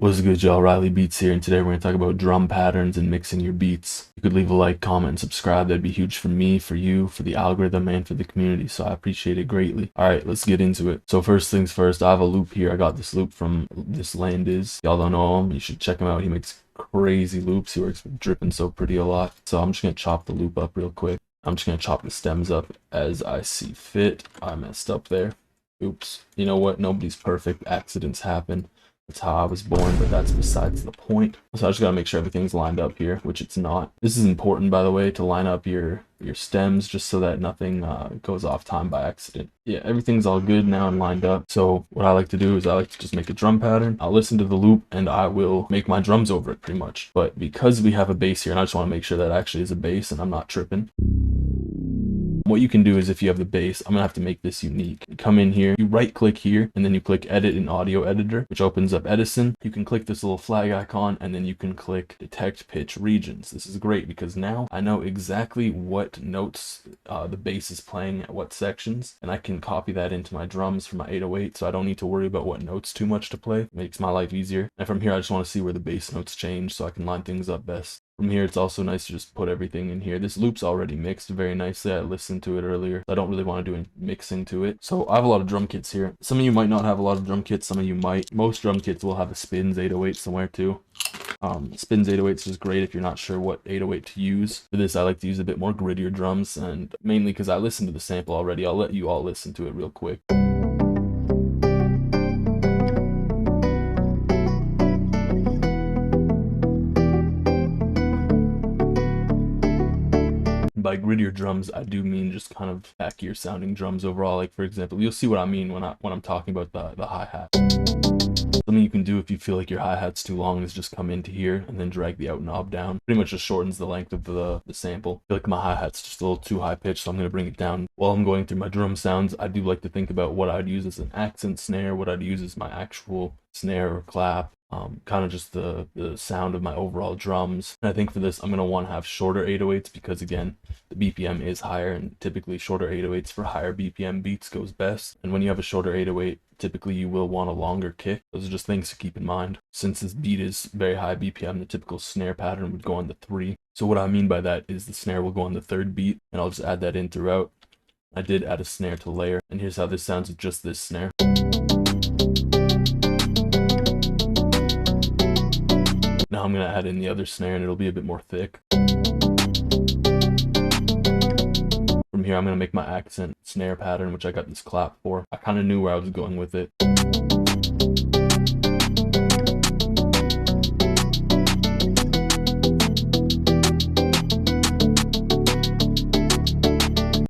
What's good, y'all? Riley Beats here, and today we're going to talk about drum patterns and mixing your beats. You could leave a like, comment, and subscribe. That'd be huge for me, for you, for the algorithm, and for the community, so I appreciate it greatly. Alright, let's get into it. So first things first, I have a loop here. I got this loop from this Landis. Y'all don't know him, you should check him out. He makes crazy loops. He works with dripping so pretty a lot. So I'm just going to chop the loop up real quick. I'm just going to chop the stems up as I see fit. I messed up there. Oops. You know what? Nobody's perfect. Accidents happen. That's how I was born, but that's besides the point. So I just gotta make sure everything's lined up here, which it's not. This is important, by the way, to line up your stems just so that nothing goes off time by accident. Yeah, everything's all good now and lined up. So what I like to do is I like to just make a drum pattern. I'll listen to the loop and I will make my drums over it pretty much. But because we have a bass here, and I just want to make sure that actually is a bass and I'm not tripping. What you can do is, if you have the bass, I'm gonna have to make this unique. You come in here, you right click here, and then you click edit in audio editor, which opens up Edison. You can click this little flag icon, and then you can click detect pitch regions. This is great because now I know exactly what notes the bass is playing at what sections, and I can copy that into my drums for my 808, so I don't need to worry about what notes too much to play. It makes my life easier. And from here, I just want to see where the bass notes change so I can line things up best. From here, it's also nice to just put everything in here. This loop's already mixed very nicely. I listened to it earlier. I don't really want to do any mixing to it. So I have a lot of drum kits here. Some of you might not have a lot of drum kits. Some of you might. Most drum kits will have a Spins 808 somewhere too. Spins 808s is great if you're not sure what 808 to use. For this, I like to use a bit more grittier drums, and mainly because I listened to the sample already. I'll let you all listen to it real quick. By grittier drums, I do mean just kind of backier sounding drums overall. Like, for example, you'll see what I mean when I'm talking about the hi-hat. Something you can do if you feel like your hi-hat's too long is just come into here and then drag the out knob down. Pretty much just shortens the length of the sample. I feel like my hi-hat's just a little too high pitched, so I'm going to bring it down. While I'm going through my drum sounds, I do like to think about what I'd use as an accent snare, what I'd use as my actual snare or clap. Kind of just the sound of my overall drums. And I think for this, I'm going to want to have shorter 808s because, again, the BPM is higher, and typically shorter 808s for higher BPM beats goes best. And when you have a shorter 808, typically you will want a longer kick. Those are just things to keep in mind. Since this beat is very high BPM, the typical snare pattern would go on the 3. So what I mean by that is the snare will go on the 3rd beat, and I'll just add that in throughout. I did add a snare to layer, and here's how this sounds with just this snare. Now I'm going to add in the other snare, and it'll be a bit more thick. From here, I'm going to make my accent snare pattern, which I got this clap for. I kind of knew where I was going with it.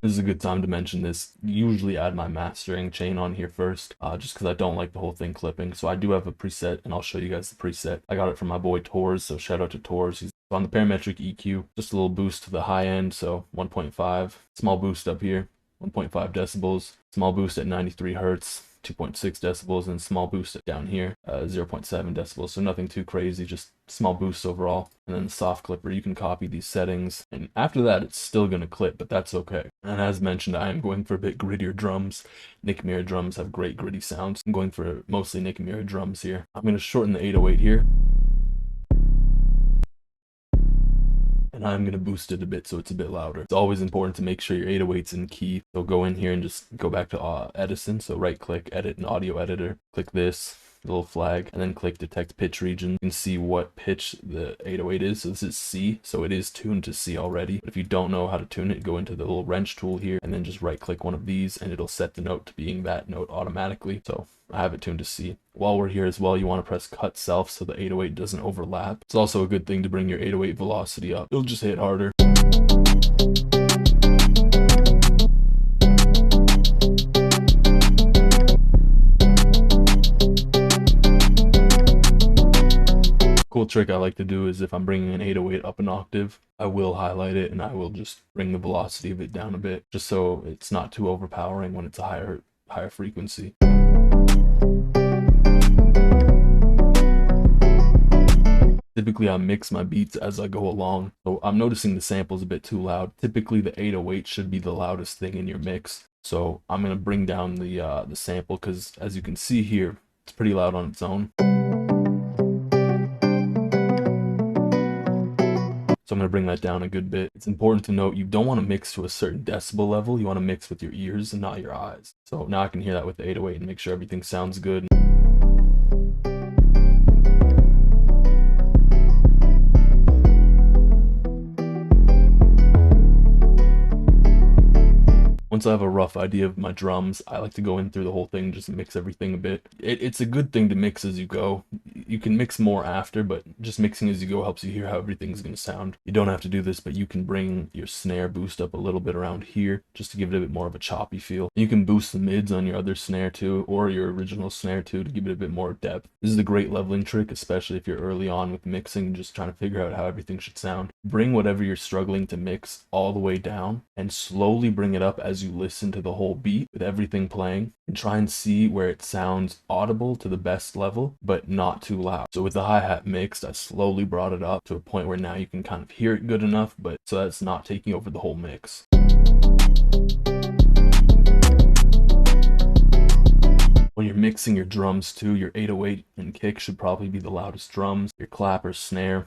This is a good time to mention this. Usually add my mastering chain on here first, just because I don't like the whole thing clipping. So I do have a preset, and I'll show you guys the preset. I got it from my boy Tors, so shout out to Tors. He's on the parametric EQ, just a little boost to the high end, so 1.5, small boost up here, 1.5 decibels, small boost at 93 hertz, 2.6 decibels, and small boost down here, 0.7 decibels. So nothing too crazy, just small boosts overall. And then the soft clipper, you can copy these settings, and after that it's still going to clip, but that's okay. And as mentioned, I am going for a bit grittier drums. Nick Mira drums have great gritty sounds. I'm going for mostly Nick Mira drums here. I'm going to shorten the 808 here, and I'm going to boost it a bit so it's a bit louder. It's always important to make sure your 808's in key. So go in here and just go back to Edison. So right click, edit in audio editor, click this little flag, and then click detect pitch region. You can see what pitch the 808 is. So this is C, so it is tuned to C already. But if you don't know how to tune it, go into the little wrench tool here and then just right click one of these, and it'll set the note to being that note automatically. So I have it tuned to C. While we're here as well, you want to press cut self so the 808 doesn't overlap. It's also a good thing to bring your 808 velocity up. It'll just hit harder. Cool trick I like to do is if I'm bringing an 808 up an octave, I will highlight it and I will just bring the velocity of it down a bit, just so it's not too overpowering when it's a higher frequency. Typically I mix my beats as I go along, so I'm noticing the sample's a bit too loud. Typically the 808 should be the loudest thing in your mix, so I'm going to bring down the sample, because as you can see here, it's pretty loud on its own. So I'm going to bring that down a good bit. It's important to note you don't want to mix to a certain decibel level. You want to mix with your ears and not your eyes. So now I can hear that with the 808 and make sure everything sounds good. Once I have a rough idea of my drums, I like to go in through the whole thing, just mix everything a bit. It's a good thing to mix as you go. You can mix more after, but just mixing as you go helps you hear how everything's going to sound. You don't have to do this, but you can bring your snare boost up a little bit around here, just to give it a bit more of a choppy feel. You can boost the mids on your other snare too, or your original snare too, to give it a bit more depth. This is a great leveling trick, especially if you're early on with mixing, just trying to figure out how everything should sound. Bring whatever you're struggling to mix all the way down, and slowly bring it up as you listen to the whole beat with everything playing, and try and see where it sounds audible to the best level but not too loud. So with the hi-hat mixed, I slowly brought it up to a point where now you can kind of hear it good enough, but so that it's not taking over the whole mix. When you're mixing your drums too, your 808 and kick should probably be the loudest drums. Your clap or snare,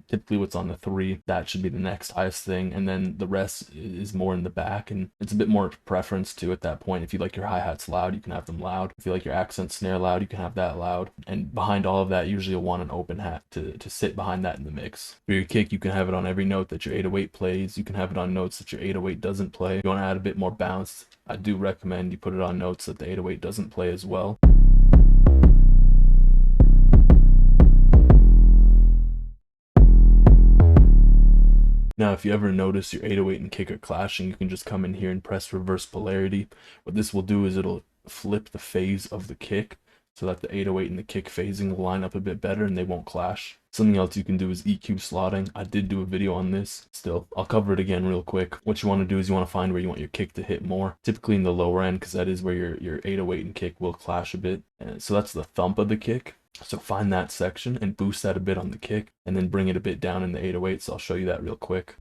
typically what's on the 3, that should be the next highest thing, and then the rest is more in the back, and it's a bit more preference too at that point. If you like your hi-hats loud, you can have them loud. If you like your accent snare loud, you can have that loud. And behind all of that, usually you'll want an open hat to sit behind that in the mix. For your kick, you can have it on every note that your 808 plays. You can have it on notes that your 808 doesn't play. If you want to add a bit more bounce, I do recommend you put it on notes that the 808 doesn't play as well. Now, if you ever notice your 808 and kick are clashing, you can just come in here and press reverse polarity. What this will do is it'll flip the phase of the kick so that the 808 and the kick phasing will line up a bit better and they won't clash. Something else you can do is EQ slotting. I did do a video on this. Still, I'll cover it again real quick. What you want to do is you want to find where you want your kick to hit more, typically in the lower end, because that is where your 808 and kick will clash a bit. So that's the thump of the kick. So find that section and boost that a bit on the kick, and then bring it a bit down in the 808. So I'll show you that real quick.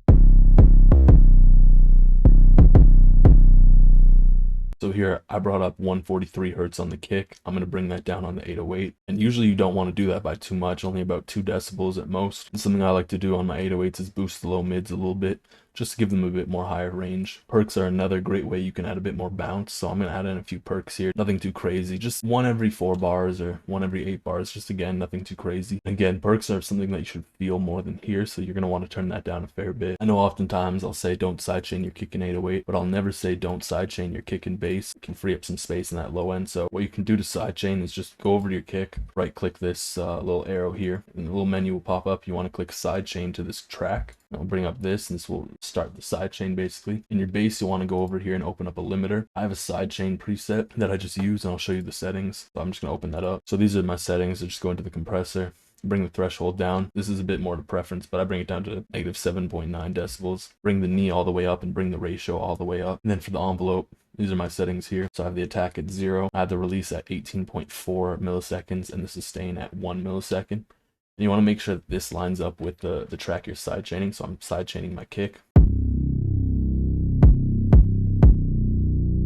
So here I brought up 143 hertz on the kick. I'm going to bring that down on the 808. And usually you don't want to do that by too much, only about 2 decibels at most. And something I like to do on my 808s is boost the low mids a little bit, just to give them a bit more higher range. Perks are another great way you can add a bit more bounce. So I'm going to add in a few perks here. Nothing too crazy, just 1 every 4 bars or 1 every 8 bars. Just again, nothing too crazy. Again, perks are something that you should feel more than hear, so you're going to want to turn that down a fair bit. I know oftentimes I'll say don't sidechain your kick in 808, but I'll never say don't sidechain your kick in bass. It can free up some space in that low end. So what you can do to sidechain is just go over to your kick, right click this little arrow here, and the little menu will pop up. You want to click sidechain to this track. I'll bring up this, and this will start the sidechain basically. In your bass, you'll want to go over here and open up a limiter. I have a sidechain preset that I just use, and I'll show you the settings. So I'm just going to open that up. So these are my settings. So just go into the compressor, bring the threshold down. This is a bit more to preference, but I bring it down to negative 7.9 decibels. Bring the knee all the way up and bring the ratio all the way up. And then for the envelope, these are my settings here. So I have the attack at 0. I have the release at 18.4 milliseconds and the sustain at 1 millisecond. And you want to make sure that this lines up with the track you're sidechaining. So I'm sidechaining my kick.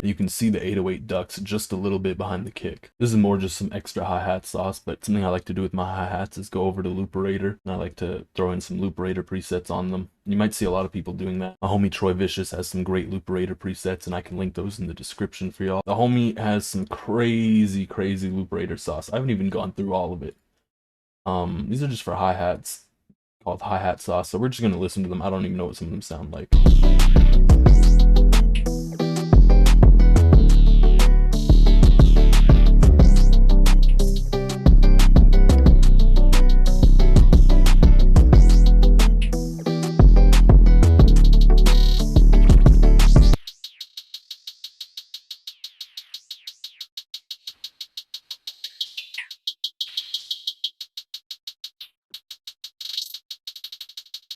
You can see the 808 ducks just a little bit behind the kick. This is more just some extra hi-hat sauce, but something I like to do with my hi-hats is go over to Looperator, and I like to throw in some Looperator presets on them. You might see a lot of people doing that. My homie Troy Vicious has some great Looperator presets, and I can link those in the description for y'all. The homie has some crazy Looperator sauce. I haven't even gone through all of it. These are just for hi-hats, called hi-hat sauce, so we're just going to listen to them. I don't even know what some of them sound like.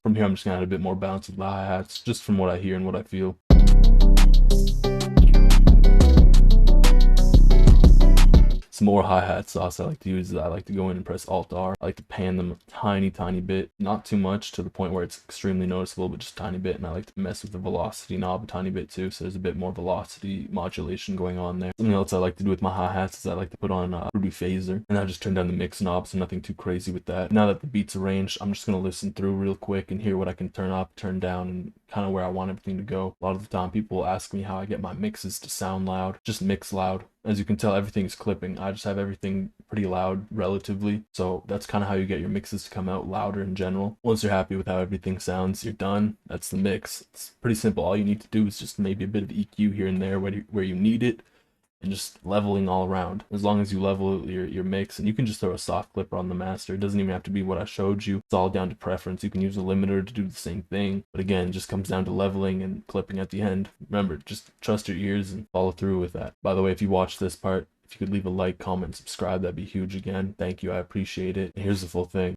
From here, I'm just going to add a bit more bounce with the hi-hats, just from what I hear and what I feel. Some more hi-hat sauce I like to use is I like to go in and press Alt-R. I like to pan them a tiny bit, not too much to the point where it's extremely noticeable, but just a tiny bit. And I like to mess with the velocity knob a tiny bit too, so there's a bit more velocity modulation going on there. Something else I like to do with my hi-hats is I like to put on a Ruby phaser, and I just turn down the mix knob, so nothing too crazy with that. Now that the beat's arranged, I'm just gonna listen through real quick and hear what I can turn up, turn down, and kind of where I want everything to go. A lot of the time people will ask me how I get my mixes to sound loud. Just mix loud. As you can tell, everything is clipping. I just have everything pretty loud relatively, so that's kind of how you get your mixes to come out louder in general. Once you're happy with how everything sounds, you're done. That's the mix. It's pretty simple. All you need to do is just maybe a bit of EQ here and there where you need it, and just leveling all around. As long as you level your mix, and you can just throw a soft clipper on the master. It doesn't even have to be what I showed you. It's all down to preference. You can use a limiter to do the same thing, but again, it just comes down to leveling and clipping at the end. Remember, just trust your ears and follow through with that. By the way, if you watch this part, if you could leave a like, comment, subscribe, that'd be huge again. Thank you, I appreciate it. And here's the full thing.